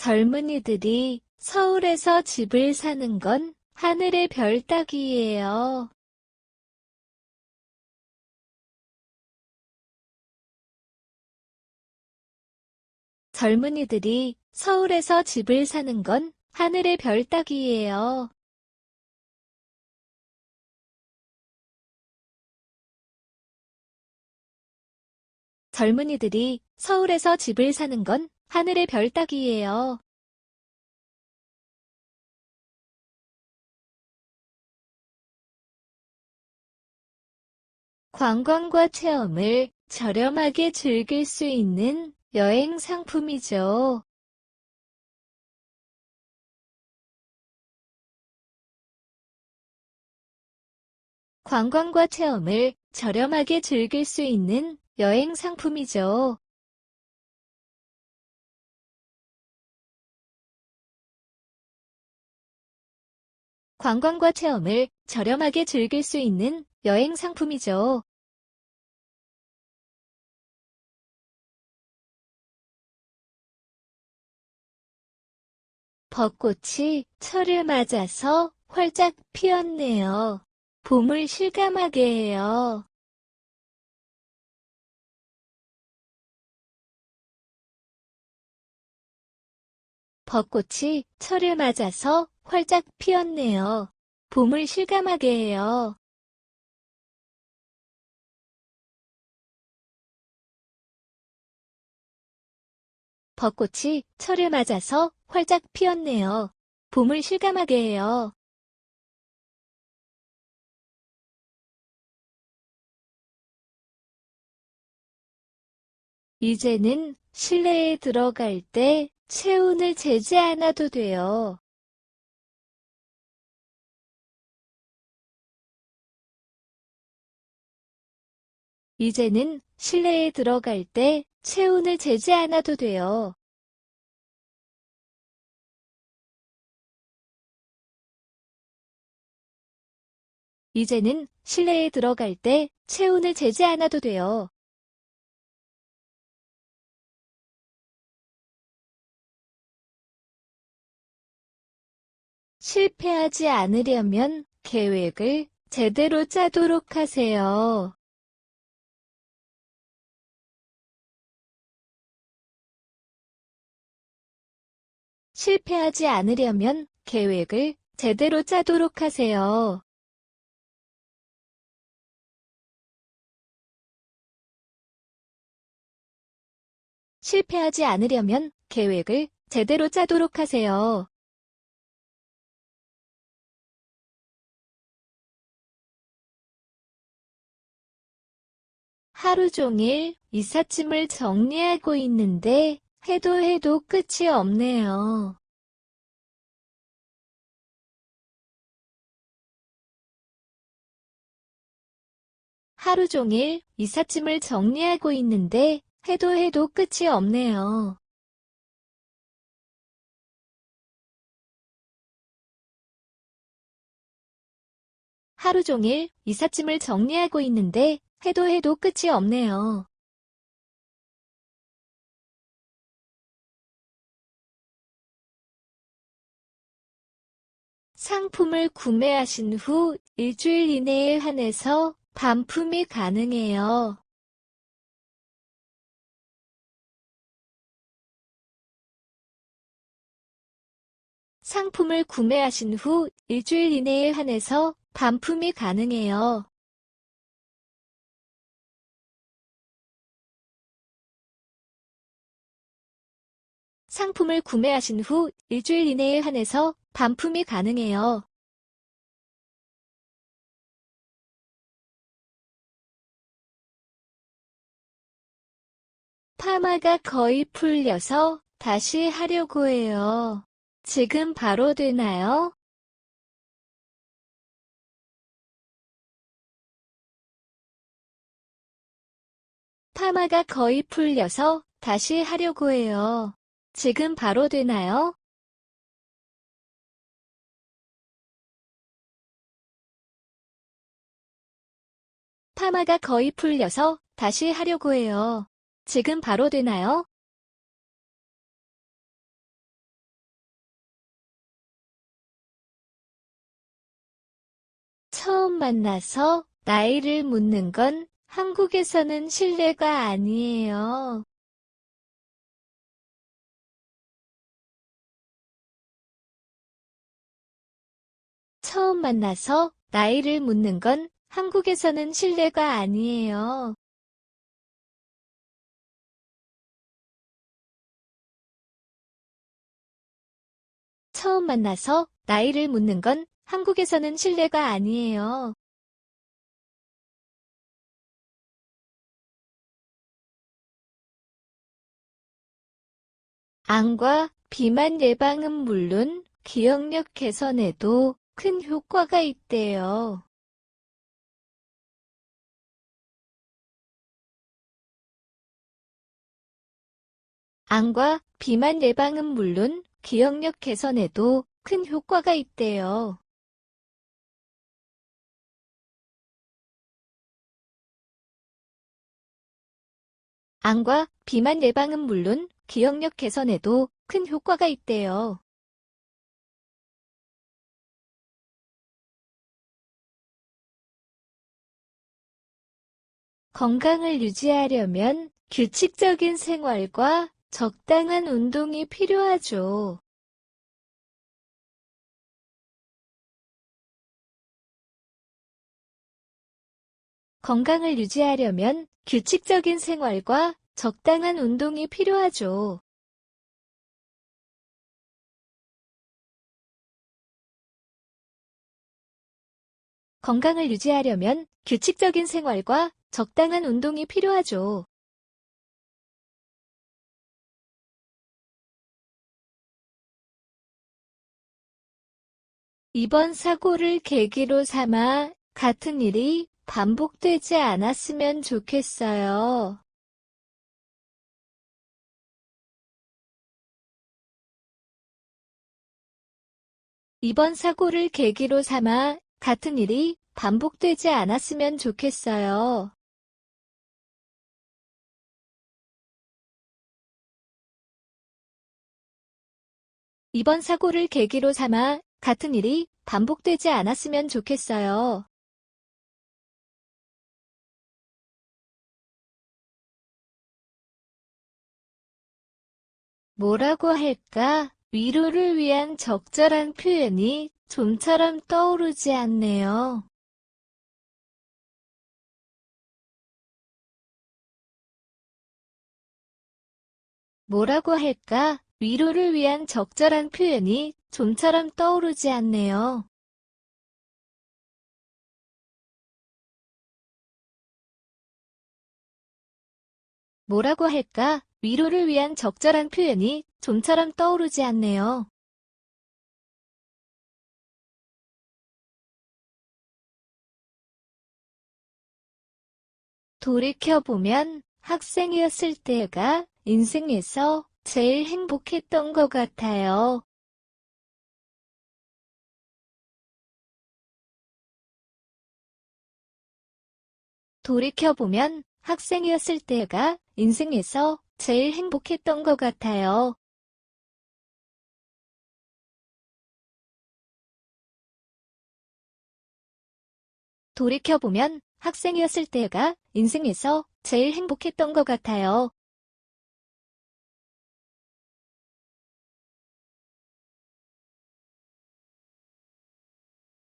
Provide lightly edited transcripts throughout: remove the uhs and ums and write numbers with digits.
젊은이들이 서울에서 집을 사는 건 하늘의 별 따기예요. 젊은이들이 서울에서 집을 사는 건 하늘의 별 따기예요. 젊은이들이 서울에서 집을 사는 건 하늘의 별 따기예요. 관광과 체험을 저렴하게 즐길 수 있는 여행 상품이죠. 관광과 체험을 저렴하게 즐길 수 있는 여행 상품이죠. 관광과 체험을 저렴하게 즐길 수 있는 여행 상품이죠. 벚꽃이 철을 맞아서 활짝 피었네요. 봄을 실감하게 해요. 벚꽃이 철을 맞아서 활짝 피었네요. 봄을 실감하게 해요. 벚꽃이 철을 맞아서 활짝 피었네요. 봄을 실감하게 해요. 이제는 실내에 들어갈 때 체온을 재지 않아도 돼요. 이제는 실내에 들어갈 때 체온을 재지 않아도 돼요. 이제는 실내에 들어갈 때 체온을 재지 않아도 돼요. 실패하지 않으려면 계획을 제대로 짜도록 하세요. 실패하지 않으려면 계획을 제대로 짜도록 하세요. 실패하지 않으려면 계획을 제대로 짜도록 하세요. 하루 종일 이삿짐을 정리하고 있는데 해도 끝이 없네요. 하루 종일 이삿짐을 정리하고 있는데 해도 끝이 없네요. 하루 종일 이삿짐을 정리하고 있는데 해도 끝이 없네요. 상품을 구매하신 후 일주일 이내에 한해서 반품이 가능해요. 상품을 구매하신 후 일주일 이내에 한해서 반품이 가능해요. 상품을 구매하신 후 일주일 이내에 한해서 반품이 가능해요. 파마가 거의 풀려서 다시 하려고 해요. 지금 바로 되나요? 파마가 거의 풀려서 다시 하려고 해요. 지금 바로 되나요? 파마가 거의 풀려서 다시 하려고 해요. 지금 바로 되나요? 처음 만나서 나이를 묻는 건 한국에서는 실례가 아니에요. 처음 만나서 나이를 묻는 건 한국에서는 실례가 아니에요. 처음 만나서 나이를 묻는 건 한국에서는 실례가 아니에요. 암과 비만 예방은 물론 기억력 개선에도 큰 효과가 있대요. 암과 비만 예방은 물론 기억력 개선에도 큰 효과가 있대요. 암과 비만 예방은 물론 기억력 개선에도 큰 효과가 있대요. 건강을 유지하려면 규칙적인 생활과 적당한 운동이 필요하죠. 건강을 유지하려면 규칙적인 생활과 적당한 운동이 필요하죠. 건강을 유지하려면 규칙적인 생활과 적당한 운동이 필요하죠. 이번 사고를 계기로 삼아 같은 일이 반복되지 않았으면 좋겠어요. 이번 사고를 계기로 삼아 같은 일이 반복되지 않았으면 좋겠어요. 이번 사고를 계기로 삼아 같은 일이 반복되지 않았으면 좋겠어요. 뭐라고 할까? 위로를 위한 적절한 표현이 좀처럼 떠오르지 않네요. 뭐라고 할까? 위로를 위한 적절한 표현이 좀처럼 떠오르지 않네요. 뭐라고 할까? 위로를 위한 적절한 표현이 좀처럼 떠오르지 않네요. 돌이켜보면 학생이었을 때가 인생에서 제일 행복했던 것 같아요. 돌이켜보면 학생이었을 때가 인생에서 제일 행복했던 것 같아요. 돌이켜보면 학생이었을 때가 인생에서 제일 행복했던 것 같아요.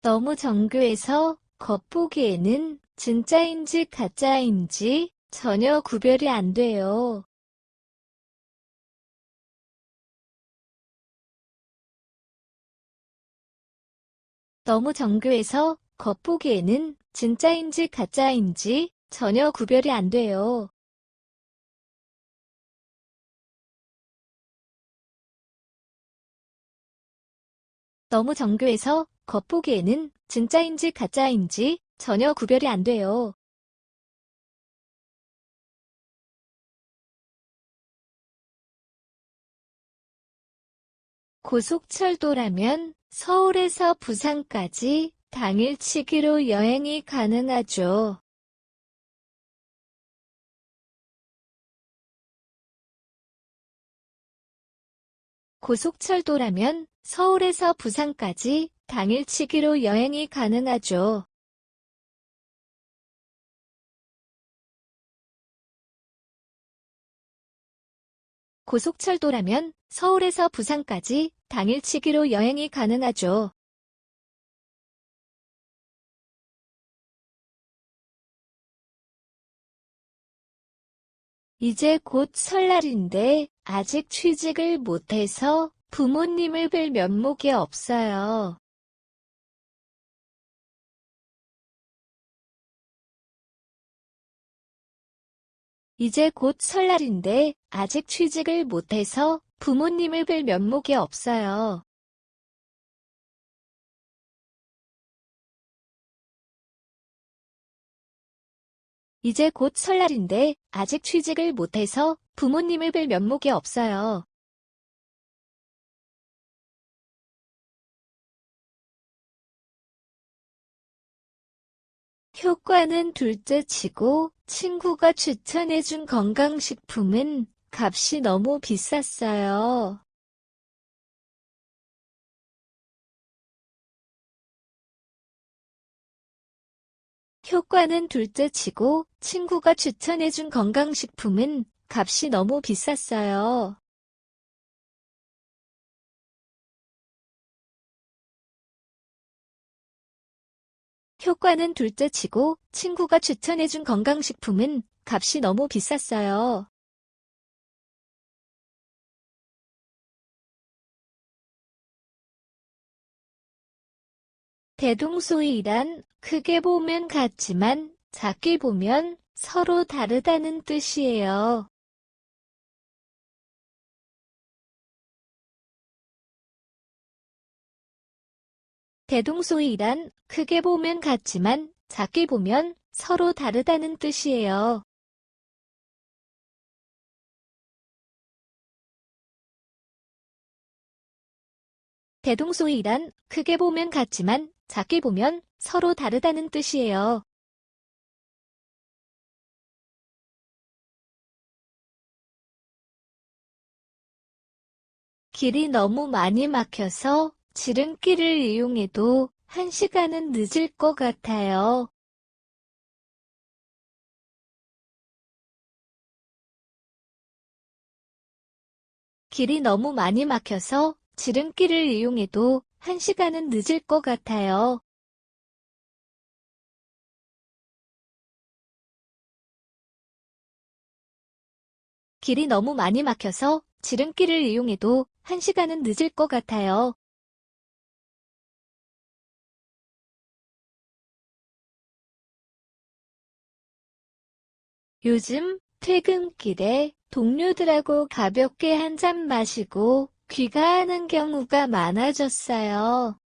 너무 정교해서 겉보기에는 진짜인지 가짜인지 전혀 구별이 안 돼요. 너무 정교해서 겉보기에는 진짜인지 가짜인지 전혀 구별이 안 돼요. 너무 정교해서 겉보기에는 진짜인지 가짜인지 전혀 구별이 안 돼요. 고속철도라면 서울에서 부산까지 당일치기로 여행이 가능하죠. 고속철도라면 서울에서 부산까지 당일치기로 여행이 가능하죠. 고속철도라면 서울에서 부산까지 당일치기로 여행이 가능하죠. 이제 곧 설날인데 아직 취직을 못해서 부모님을 뵐 면목이 없어요. 이제 곧 설날인데 아직 취직을 못해서 부모님을 뵐 면목이 없어요. 이제 곧 설날인데 아직 취직을 못해서 부모님을 뵐 면목이 없어요. 효과는 둘째치고 친구가 추천해준 건강식품은 값이 너무 비쌌어요. 효과는 둘째치고 친구가 추천해준 건강식품은 값이 너무 비쌌어요. 효과는 둘째치고 친구가 추천해준 건강식품은 값이 너무 비쌌어요. 대동소이란 크게 보면 같지만 작게 보면 서로 다르다는 뜻이에요. 대동소이란 크게 보면 같지만 작게 보면 서로 다르다는 뜻이에요. 대동소이란 크게 보면 같지만 작게 보면 서로 다르다는 뜻이에요. 길이 너무 많이 막혀서 지름길을 이용해도 1시간은 늦을 것 같아요. 길이 너무 많이 막혀서 지름길을 이용해도 1시간은 늦을 것 같아요. 길이 너무 많이 막혀서 지름길을 이용해도 1시간은 늦을 것 같아요. 요즘 퇴근길에 동료들하고 가볍게 한잔 마시고 귀가하는 경우가 많아졌어요.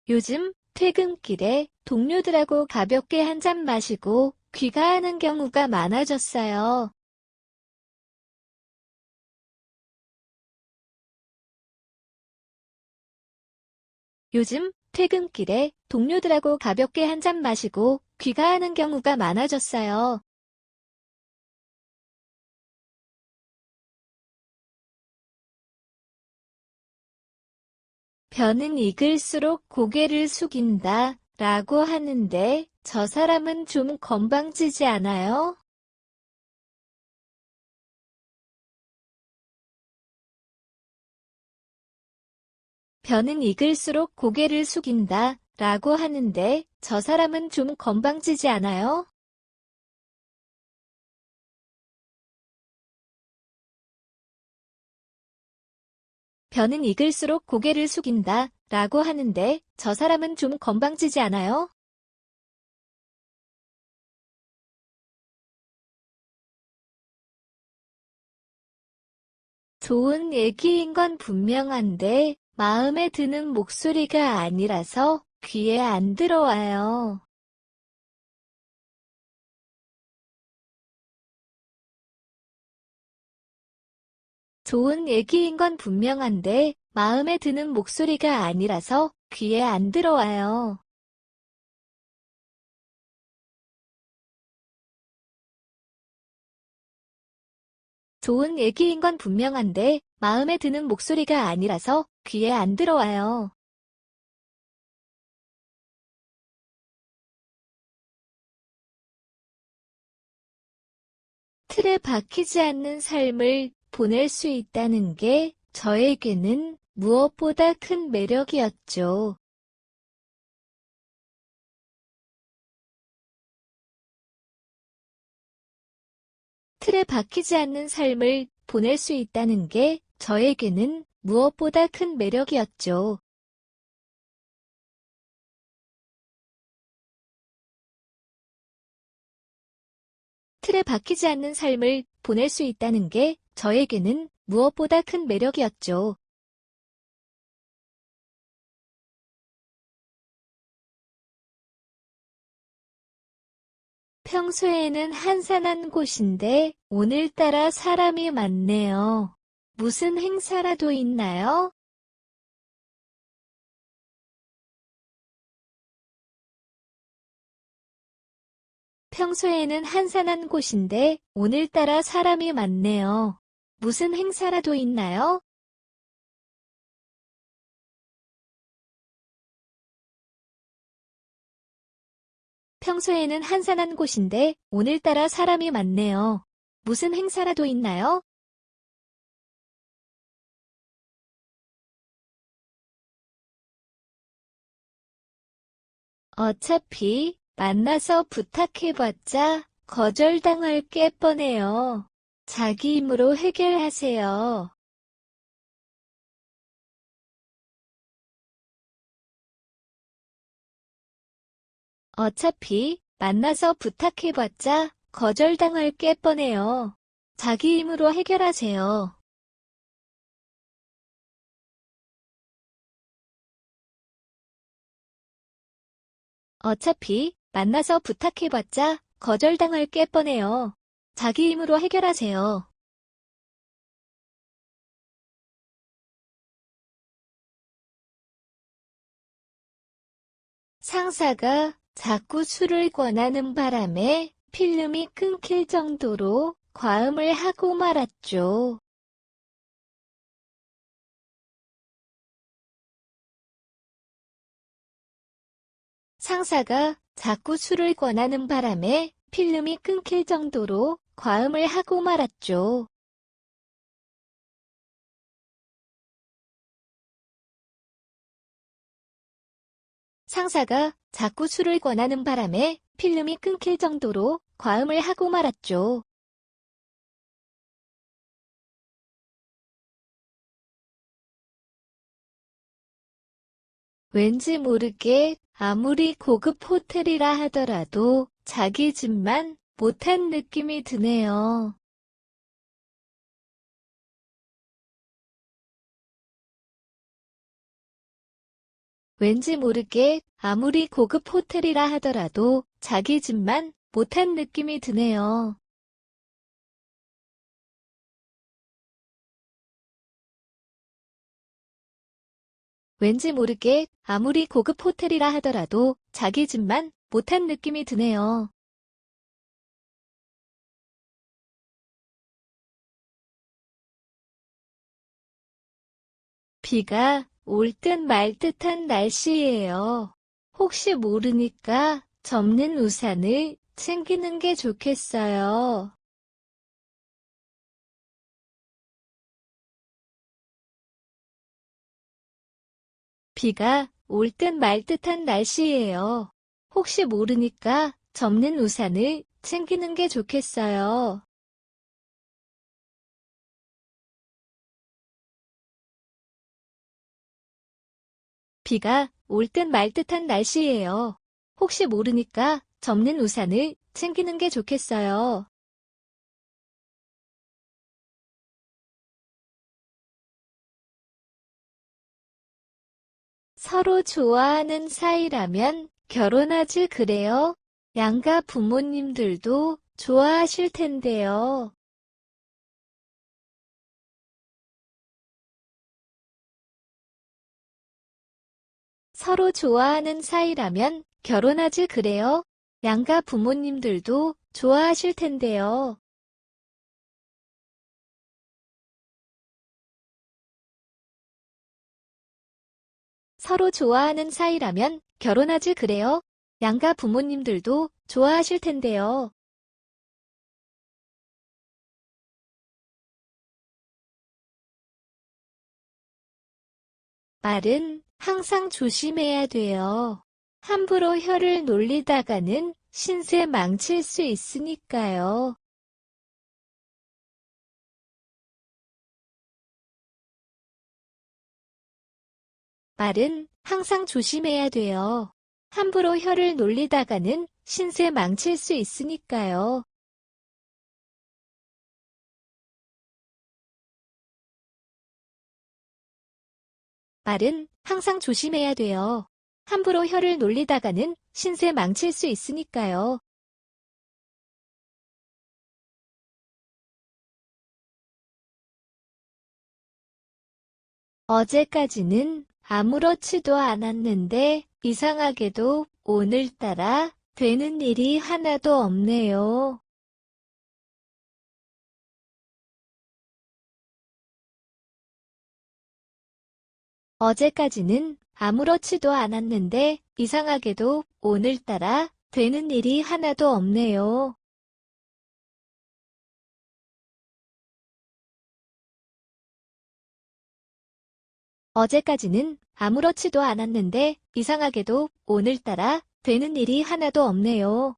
요즘 퇴근길에 동료들하고 가볍게 한잔 마시고 귀가하는 경우가 많아졌어요. 요즘 퇴근길에 동료들하고 가볍게 한잔 마시고 귀가하는 경우가 많아졌어요. 벼는 익을수록 고개를 숙인다 라고 하는데 저 사람은 좀 건방지지 않아요? 벼는 익을수록 고개를 숙인다 라고 하는데 저 사람은 좀 건방지지 않아요? 벼는 익을수록 고개를 숙인다 라고 하는데 저 사람은 좀 건방지지 않아요? 좋은 얘기인 건 분명한데 마음에 드는 목소리가 아니라서 귀에 안 들어와요. 좋은 얘기인 건 분명한데 마음에 드는 목소리가 아니라서 귀에 안 들어와요. 좋은 얘기인 건 분명한데 마음에 드는 목소리가 아니라서 귀에 안 들어와요. 틀에 박히지 않는 삶을 보낼 수 있다는 게 저에게는 무엇보다 큰 매력이었죠. 틀에 박히지 않는 삶을 보낼 수 있다는 게 저에게는 무엇보다 큰 매력이었죠. 틀에 박히지 않는 삶을 보낼 수 있다는 게 저에게는 무엇보다 큰 매력이었죠. 평소에는 한산한 곳인데 오늘따라 사람이 많네요. 무슨 행사라도 있나요? 평소에는 한산한 곳인데 오늘따라 사람이 많네요. 무슨 행사라도 있나요? 평소에는 한산한 곳인데 오늘따라 사람이 많네요. 무슨 행사라도 있나요? 어차피 만나서 부탁해봤자 거절당할 게 뻔해요. 자기 힘으로 해결하세요. 어차피 만나서 부탁해봤자 거절당할 게 뻔해요. 자기 힘으로 해결하세요. 어차피 만나서 부탁해봤자 거절당할 게 뻔해요. 자기 힘으로 해결하세요. 상사가 자꾸 술을 권하는 바람에 필름이 끊길 정도로 과음을 하고 말았죠. 상사가 자꾸 술을 권하는 바람에 필름이 끊길 정도로 과음을 하고 말았죠. 상사가 자꾸 술을 권하는 바람에 필름이 끊길 정도로 과음을 하고 말았죠. 왠지 모르게 아무리 고급 호텔이라 하더라도 자기 집만 못한 느낌이 드네요. 왠지 모르게 아무리 고급 호텔이라 하더라도 자기 집만 못한 느낌이 드네요. 왠지 모르게 아무리 고급 호텔이라 하더라도 자기 집만 못한 느낌이 드네요. 비가 올 듯 말 듯한 날씨예요. 혹시 모르니까 접는 우산을 챙기는 게 좋겠어요. 비가 올 듯 말 듯한 날씨예요. 혹시 모르니까 접는 우산을 챙기는 게 좋겠어요. 비가 올 듯 말 듯한 날씨예요. 혹시 모르니까 접는 우산을 챙기는 게 좋겠어요. 서로 좋아하는 사이라면 결혼하지 그래요? 양가 부모님들도 좋아하실 텐데요. 서로 좋아하는 사이라면 결혼하지 그래요? 양가 부모님들도 좋아하실 텐데요. 서로 좋아하는 사이라면 결혼하지 그래요? 양가 부모님들도 좋아하실 텐데요. 말은 항상 조심해야 돼요. 함부로 혀를 놀리다가는 신세 망칠 수 있으니까요. 말은 항상 조심해야 돼요. 함부로 혀를 놀리다가는 신세 망칠 수 있으니까요. 말은 항상 조심해야 돼요. 함부로 혀를 놀리다가는 신세 망칠 수 있으니까요. 어제까지는 아무렇지도 않았는데 이상하게도 오늘따라 되는 일이 하나도 없네요. 어제까지는 아무렇지도 않았는데 이상하게도 오늘따라 되는 일이 하나도 없네요. 어제까지는 아무렇지도 않았는데 이상하게도 오늘따라 되는 일이 하나도 없네요.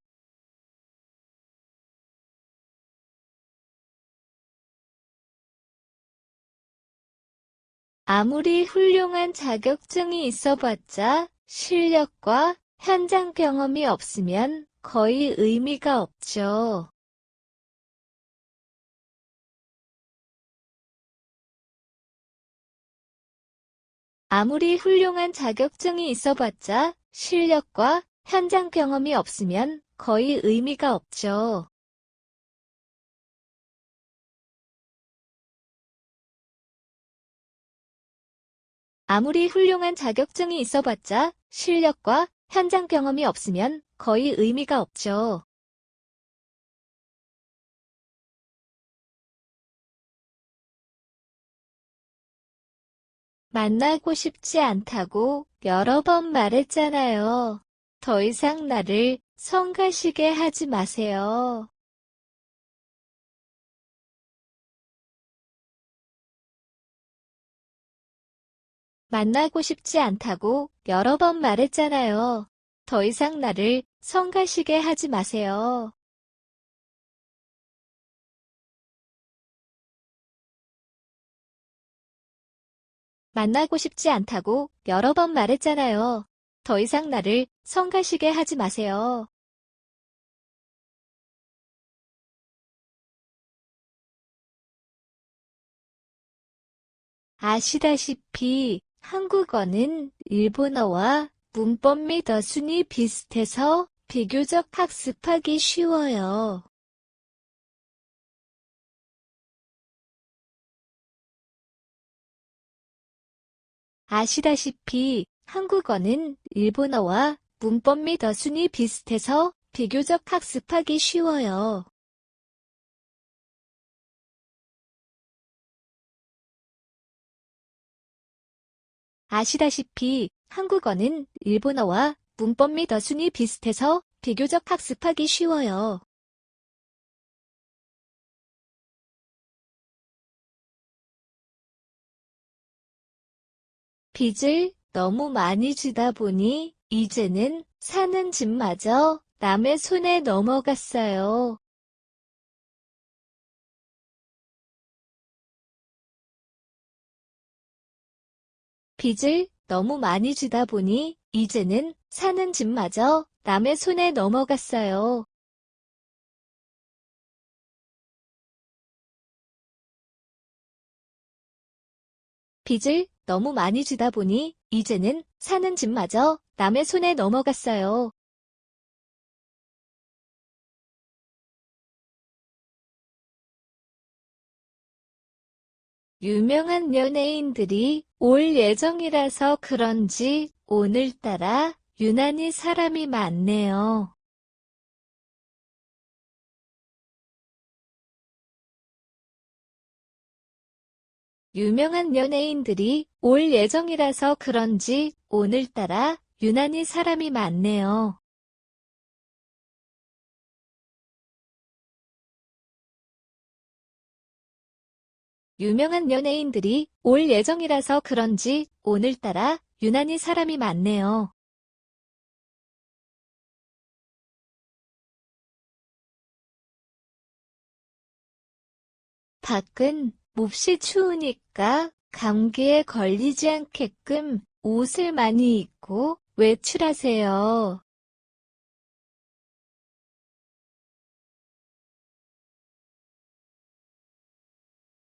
아무리 훌륭한 자격증이 있어봤자 실력과 현장 경험이 없으면 거의 의미가 없죠. 아무리 훌륭한 자격증이 있어봤자 실력과 현장 경험이 없으면 거의 의미가 없죠. 아무리 훌륭한 자격증이 있어봤자 실력과 현장 경험이 없으면 거의 의미가 없죠. 만나고 싶지 않다고 여러 번 말했잖아요. 더 이상 나를 성가시게 하지 마세요. 만나고 싶지 않다고 여러 번 말했잖아요. 더 이상 나를 성가시게 하지 마세요. 만나고 싶지 않다고 여러 번 말했잖아요. 더 이상 나를 성가시게 하지 마세요. 아시다시피 한국어는 일본어와 문법 및 어순이 비슷해서 비교적 학습하기 쉬워요. 아시다시피 한국어는 일본어와 문법 및 어순이 비슷해서 비교적 학습하기 쉬워요. 아시다시피 한국어는 일본어와 문법 및 어순이 비슷해서 비교적 학습하기 쉬워요. 빚을 너무 많이 지다 보니 이제는 사는 집마저 남의 손에 넘어갔어요. 빚을 너무 많이 지다 보니 이제는 사는 집마저 남의 손에 넘어갔어요. 빚을 너무 많이 지다 보니 이제는 사는 집마저 남의 손에 넘어갔어요. 유명한 연예인들이 올 예정이라서 그런지 오늘따라 유난히 사람이 많네요. 유명한 연예인들이 올 예정이라서 그런지 오늘따라 유난히 사람이 많네요. 유명한 연예인들이 올 예정이라서 그런지 오늘따라 유난히 사람이 많네요. 밖은 몹시 추우니까 감기에 걸리지 않게끔 옷을 많이 입고 외출하세요.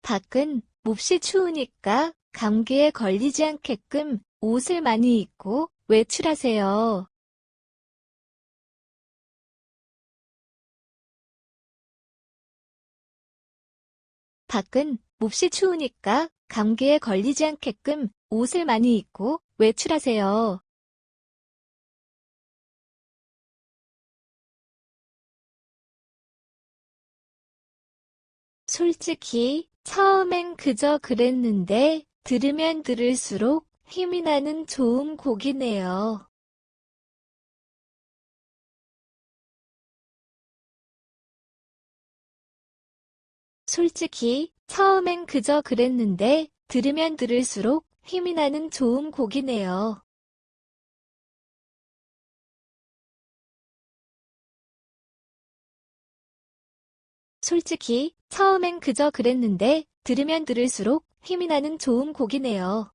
밖은 몹시 추우니까 감기에 걸리지 않게끔 옷을 많이 입고 외출하세요. 밖은 몹시 추우니까 감기에 걸리지 않게끔 옷을 많이 입고 외출하세요. 솔직히 처음엔 그저 그랬는데 들으면 들을수록 힘이 나는 좋은 곡이네요. 솔직히 처음엔 그저 그랬는데 들으면 들을수록 힘이 나는 좋은 곡이네요. 솔직히 처음엔 그저 그랬는데 들으면 들을수록 힘이 나는 좋은 곡이네요.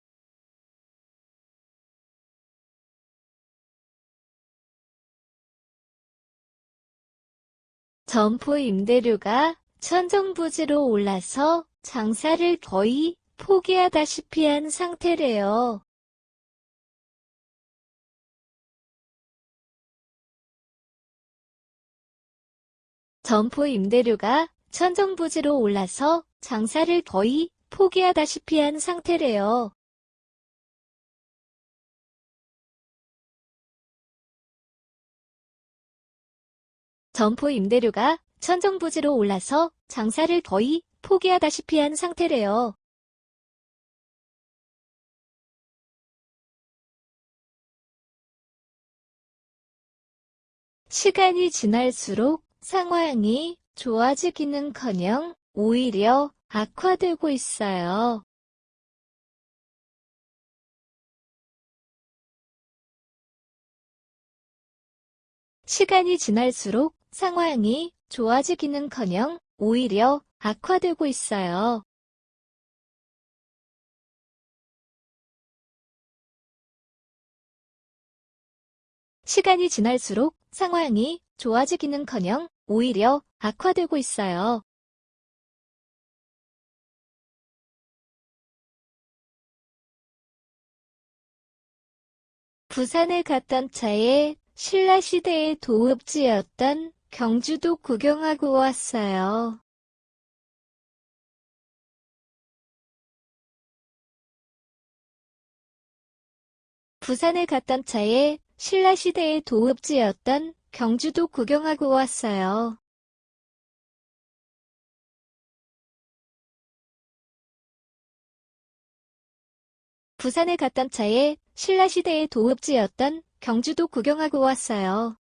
점포 임대료가 천정부지로 올라서 장사를 거의 포기하다시피 한 상태래요. 점포 임대료가 천정부지로 올라서 장사를 거의 포기하다시피 한 상태래요. 점포 임대료가 천정부지로 올라서 장사를 거의 포기하다시피 한 상태래요. 시간이 지날수록 상황이 좋아지기는커녕 오히려 악화되고 있어요. 시간이 지날수록 상황이 좋아지기는커녕 오히려 악화되고 있어요. 시간이 지날수록 상황이 좋아지기는커녕 오히려 악화되고 있어요. 부산에 갔던 차에 신라시대의 도읍지였던 경주도 구경하고 왔어요. 부산에 갔던 차에 신라시대의 도읍지였던 경주도 구경하고 왔어요. 부산에 갔던 차에 신라시대의 도읍지였던 경주도 구경하고 왔어요.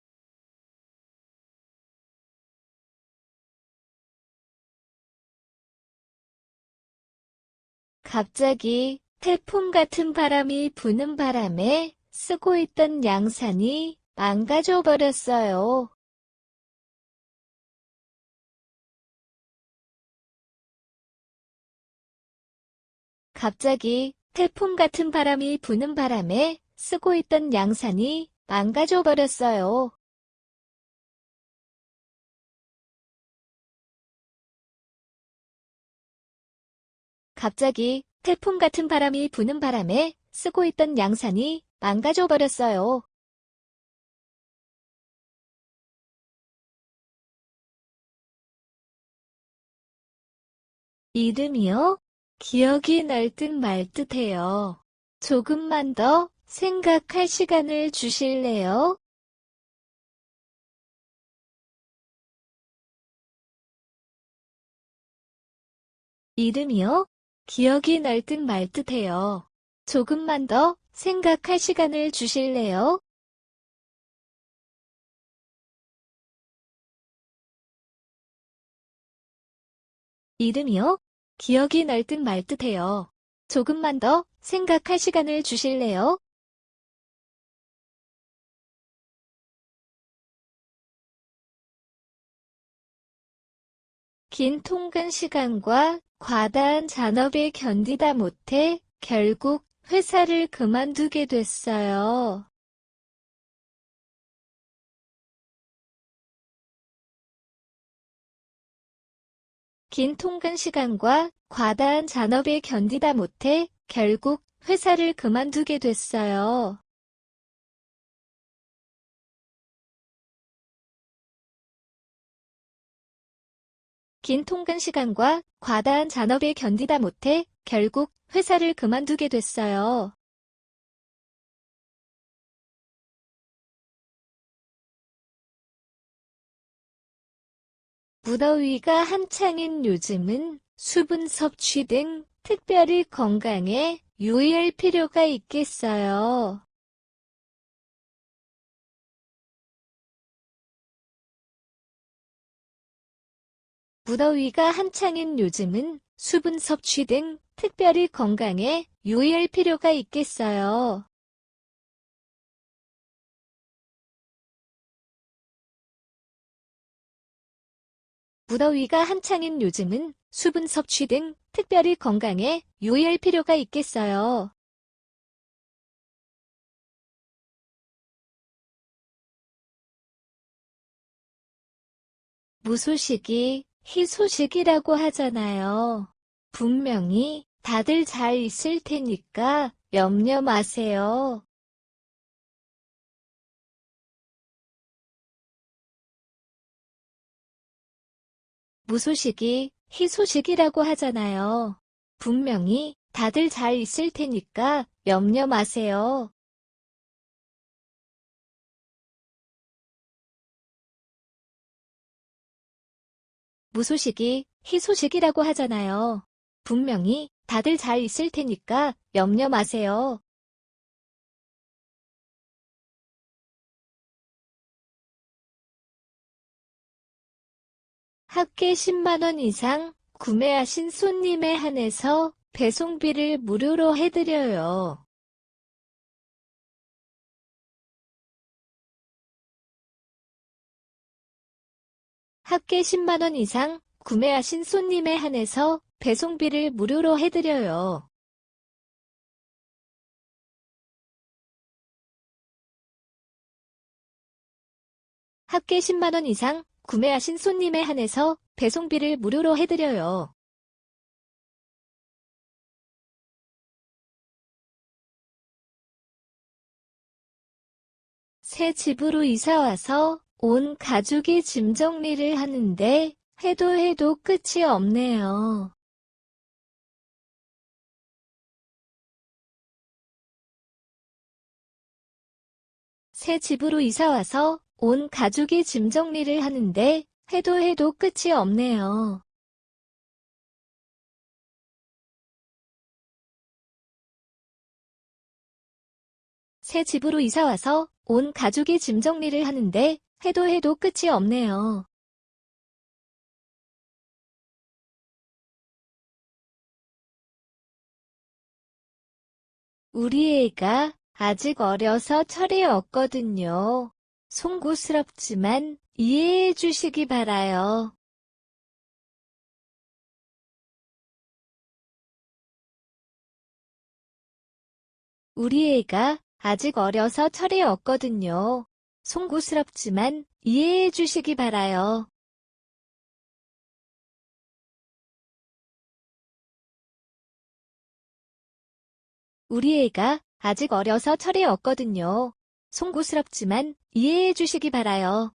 갑자기 태풍 같은 바람이 부는 바람에 쓰고 있던 양산이 망가져 버렸어요. 갑자기 태풍 같은 바람이 부는 바람에 쓰고 있던 양산이 망가져 버렸어요. 갑자기 태풍 같은 바람이 부는 바람에 쓰고 있던 양산이 망가져 버렸어요. 이름이요? 기억이 날 듯 말 듯해요. 조금만 더 생각할 시간을 주실래요? 이름이요? 기억이 날 듯 말 듯해요. 조금만 더 생각할 시간을 주실래요? 이름이요? 기억이 날 듯 말 듯해요. 조금만 더 생각할 시간을 주실래요? 긴 통근 시간과 과다한 잔업에 견디다 못해 결국 회사를 그만두게 됐어요. 긴 통근 시간과 과다한 잔업에 견디다 못해 결국 회사를 그만두게 됐어요. 긴 통근 시간과 과다한 잔업에 견디다 못해 결국 회사를 그만두게 됐어요. 무더위가 한창인 요즘은 수분 섭취 등 특별히 건강에 유의할 필요가 있겠어요. 무더위가 한창인 요즘은 수분 섭취 등 특별히 건강에 유의할 필요가 있겠어요. 무더위가 한창인 요즘은 수분 섭취 등 특별히 건강에 유의할 필요가 있겠어요. 무소식이 희소식이라고 하잖아요. 분명히 다들 잘 있을 테니까 염려 마세요. 무소식이 희소식이라고 하잖아요. 분명히 다들 잘 있을 테니까 염려 마세요. 무소식이 희소식이라고 하잖아요. 분명히 다들 잘 있을 테니까 염려 마세요. 합계 10만 원 이상 구매하신 손님에 한해서 배송비를 무료로 해드려요. 합계 10만 원 이상 구매하신 손님에 한해서 배송비를 무료로 해드려요. 합계 10만 원 이상 구매하신 손님에 한해서 배송비를 무료로 해드려요. 새 집으로 이사 와서 온 가족이 짐 정리를 하는데 해도 끝이 없네요. 새 집으로 이사 와서 온 가족이 짐 정리를 하는데 해도 끝이 없네요. 새 집으로 이사 와서 온 가족이 짐 정리를 하는데 해도 끝이 없네요. 우리 애가 아직 어려서 철이 없거든요. 송구스럽지만 이해해 주시기 바라요. 우리 애가 아직 어려서 철이 없거든요. 송구스럽지만 이해해 주시기 바라요. 우리 애가 아직 어려서 철이 없거든요. 송구스럽지만 이해해 주시기 바라요.